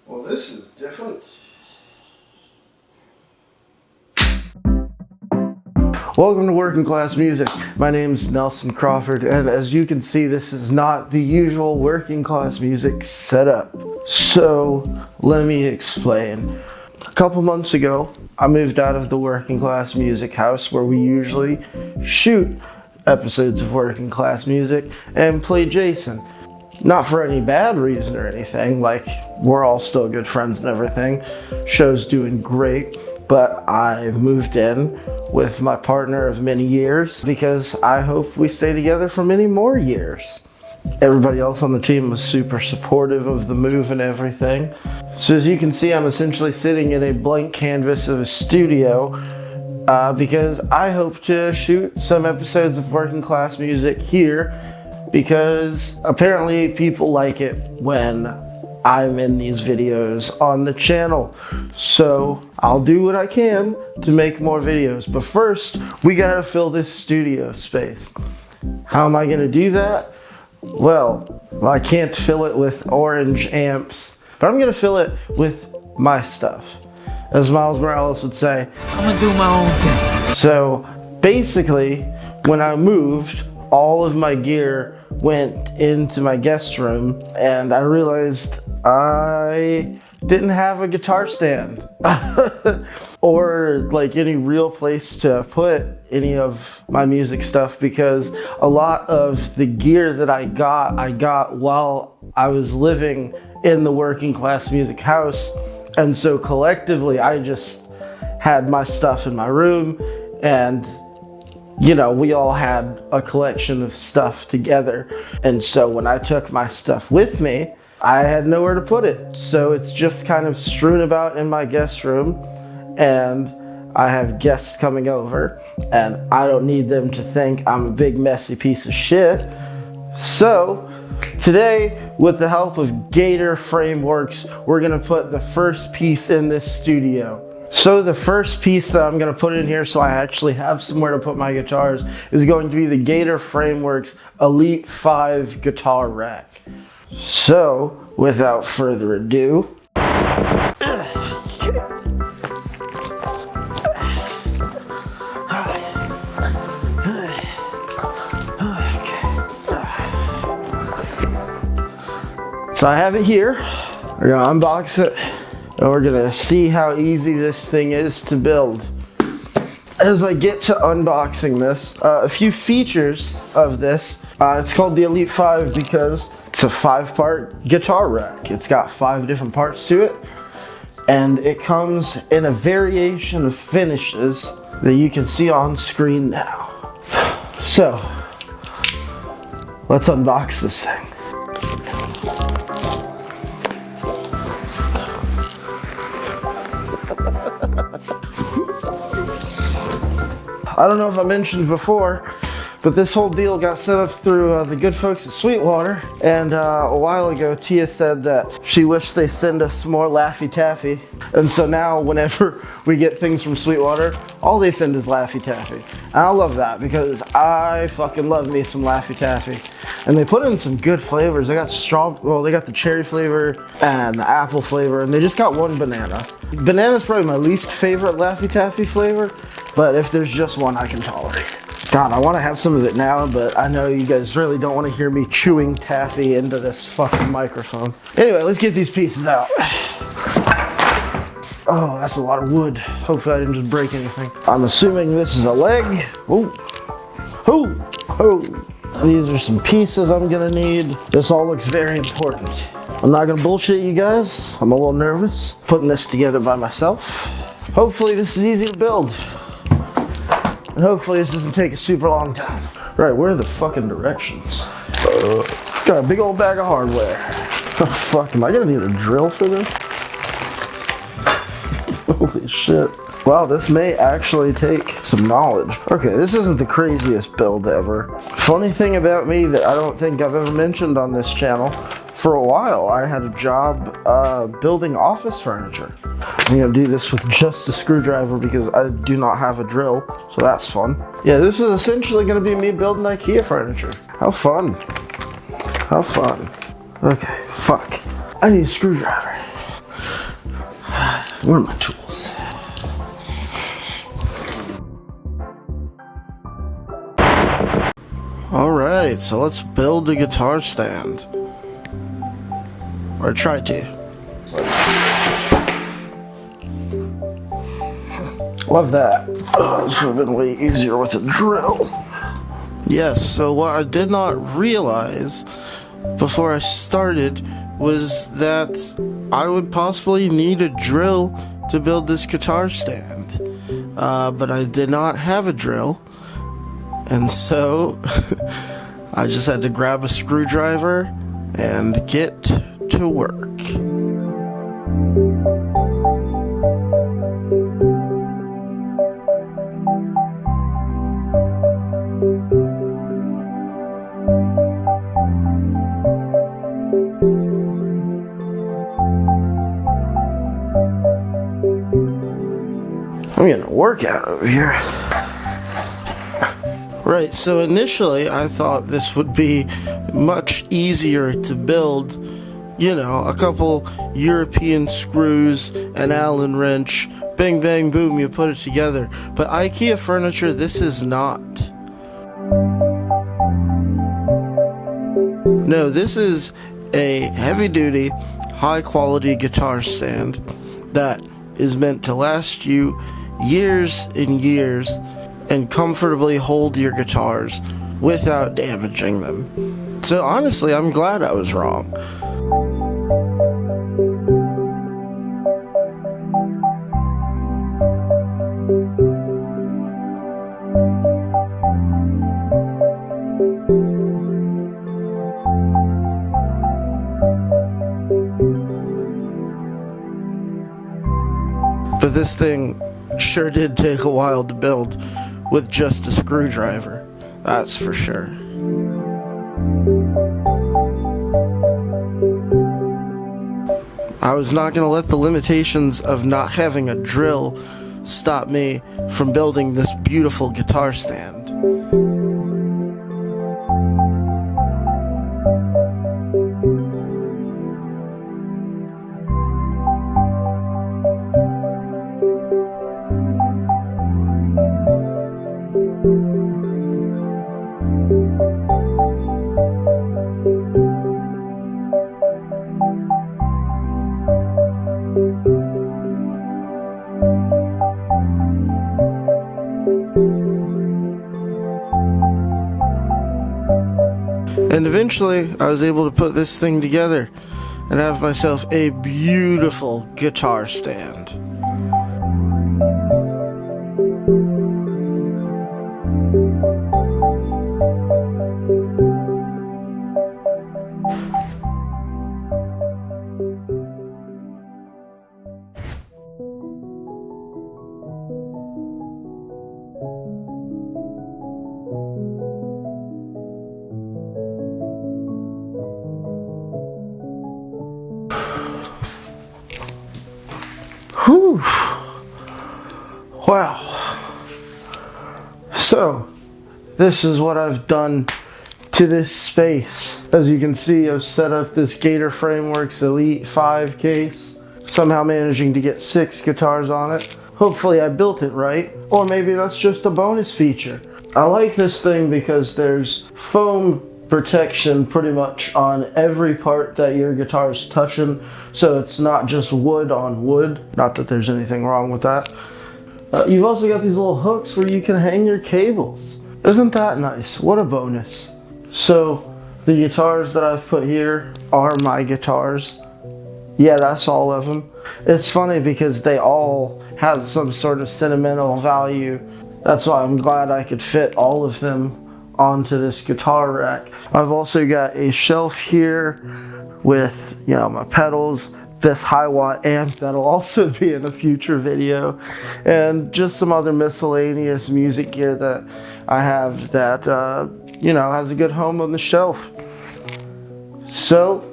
Well, this is different. Welcome to Working Class Music. My name's Nelson Crawford, and as you can see, this is not the usual Working Class Music setup. So, let me explain. A couple months ago, I moved out of the Working Class Music house where we usually shoot episodes of Working Class Music and play Jason. Not for any bad reason or anything, like we're all still good friends and everything. Show's doing great, but I moved in with my partner of many years because I hope we stay together for many more years. Everybody else on the team was super supportive of the move and everything. So as you can see, I'm essentially sitting in a blank canvas of a studio because I hope to shoot some episodes of Working Class Music here because apparently people like it when I'm in these videos on the channel. So I'll do what I can to make more videos. But first, we gotta fill this studio space. How am I gonna do that? Well, I can't fill it with orange amps, but I'm gonna fill it with my stuff. As Miles Morales would say, I'm gonna do my own thing. So basically, when I moved, all of my gear went into my guest room and I realized I didn't have a guitar stand or like any real place to put any of my music stuff because a lot of the gear that I got while I was living in the Working Class Music house. And so collectively, I just had my stuff in my room and you know, we all had a collection of stuff together. And so when I took my stuff with me, I had nowhere to put it. So it's just kind of strewn about in my guest room. And I have guests coming over. And I don't need them to think I'm a big messy piece of shit. So today, with the help of Gator Frameworks, we're gonna put the first piece in this studio. So the first piece that I'm going to put in here so I actually have somewhere to put my guitars is going to be the Gator Frameworks Elite 5 guitar rack. So without further ado, so I have it here. We're going to unbox it. And we're gonna see how easy this thing is to build. As I get to unboxing this, a few features of this. It's called the Elite 5 because it's a 5-part guitar rack. It's got 5 different parts to it. And it comes in a variation of finishes that you can see on screen now. So, let's unbox this thing. I don't know if I mentioned before, but this whole deal got set up through the good folks at Sweetwater. And a while ago, Tia said that she wished they send us more Laffy Taffy. And so now whenever we get things from Sweetwater, all they send is Laffy Taffy. And I love that because I fucking love me some Laffy Taffy. And they put in some good flavors. They got they got the cherry flavor and the apple flavor, and they just got one banana. Banana's probably my least favorite Laffy Taffy flavor. But if there's just one, I can tolerate. God, I want to have some of it now, but I know you guys really don't want to hear me chewing taffy into this fucking microphone. Anyway, let's get these pieces out. Oh, that's a lot of wood. Hopefully I didn't just break anything. I'm assuming this is a leg. Oh, oh, oh. These are some pieces I'm gonna need. This all looks very important. I'm not gonna bullshit you guys. I'm a little nervous putting this together by myself. Hopefully this is easy to build. And hopefully this doesn't take a super long time. Right, where are the fucking directions? Got a big old bag of hardware. Oh fuck, am I gonna need a drill for this? Holy shit. Wow, this may actually take some knowledge. Okay, this isn't the craziest build ever. Funny thing about me that I don't think I've ever mentioned on this channel, for a while I had a job building office furniture. I'm gonna do this with just a screwdriver because I do not have a drill, so that's fun. Yeah, this is essentially gonna be me building IKEA furniture. How fun. How fun. Okay, fuck. I need a screwdriver. Where are my tools? Alright, so let's build a guitar stand. Or try to. Love that. This would have been way easier with a drill. Yes, so what I did not realize before I started was that I would possibly need a drill to build this guitar stand. But I did not have a drill. And so I just had to grab a screwdriver and get to work. I'm getting a workout over here. Right, so initially I thought this would be much easier to build, you know, a couple European screws, an Allen wrench, bang bang boom, you put it together. But IKEA furniture, this is not. No, this is a heavy-duty, high-quality guitar stand that is meant to last you years and years and comfortably hold your guitars without damaging them. So honestly, I'm glad I was wrong. But this thing sure did take a while to build with just a screwdriver, that's for sure. I was not going to let the limitations of not having a drill stop me from building this beautiful guitar stand. And eventually, I was able to put this thing together and have myself a beautiful guitar stand. Whew. Wow. So, this is what I've done to this space. As you can see, I've set up this Gator Frameworks Elite 5 case, somehow managing to get 6 guitars on it. Hopefully I built it right, or maybe that's just a bonus feature. I like this thing because there's foam protection pretty much on every part that your guitar's touching, so it's not just wood on wood. Not that there's anything wrong with that. You've also got these little hooks where you can hang your cables. Isn't that nice? What a bonus. So the guitars that I've put here are my guitars. Yeah, that's all of them. It's funny because they all have some sort of sentimental value. That's why I'm glad I could fit all of them onto this guitar rack. I've also got a shelf here with, you know, my pedals. This high watt amp that'll also be in a future video, and just some other miscellaneous music gear that I have that you know, has a good home on the shelf. So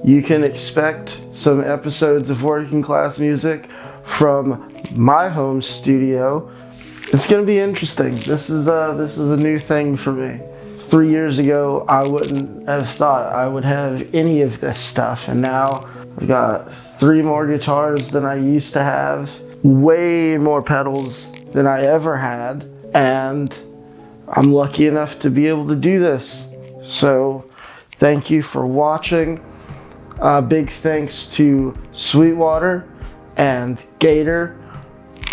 you can expect some episodes of Working Class Music from my home studio. It's gonna be interesting. This is a new thing for me. 3 years ago, I wouldn't have thought I would have any of this stuff, and now I've got 3 more guitars than I used to have, way more pedals than I ever had, and I'm lucky enough to be able to do this. So thank you for watching. Big thanks to Sweetwater and Gator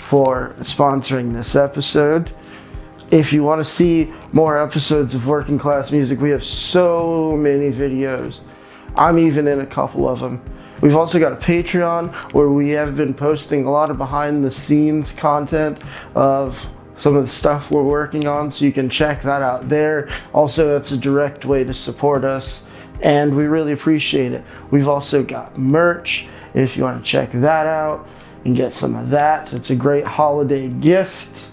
for sponsoring this episode. If you want to see more episodes of Working Class Music, we have so many videos. I'm even in a couple of them. We've also got a Patreon where we have been posting a lot of behind the scenes content of some of the stuff we're working on, so you can check that out there. Also, that's a direct way to support us, and we really appreciate it. We've also got merch if you want to check that out and get some of that. It's a great holiday gift.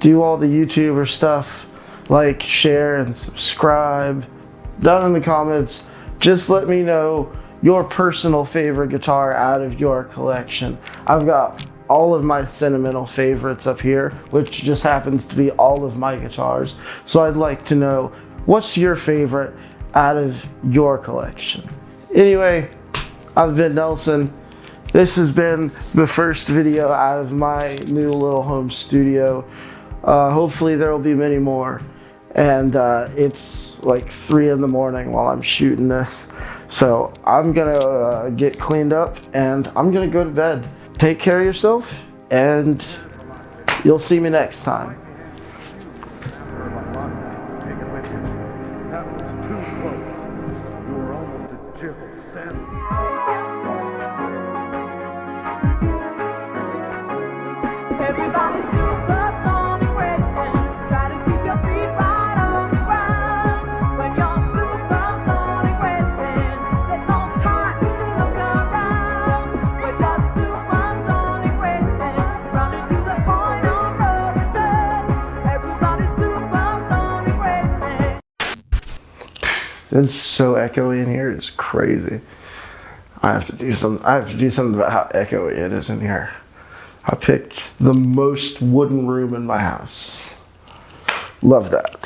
Do all the YouTuber stuff, like, share, and subscribe. Down in the comments, just let me know your personal favorite guitar out of your collection. I've got all of my sentimental favorites up here, which just happens to be all of my guitars. So I'd like to know, what's your favorite out of your collection? Anyway, I've been Nelson. This has been the first video out of my new little home studio. Hopefully there will be many more. And it's like 3 in the morning while I'm shooting this. So I'm gonna get cleaned up and I'm gonna go to bed. Take care of yourself, and you'll see me next time. It's so echoey in here. It's crazy. I have to do something about how echoey it is in here. I picked the most wooden room in my house. Love that.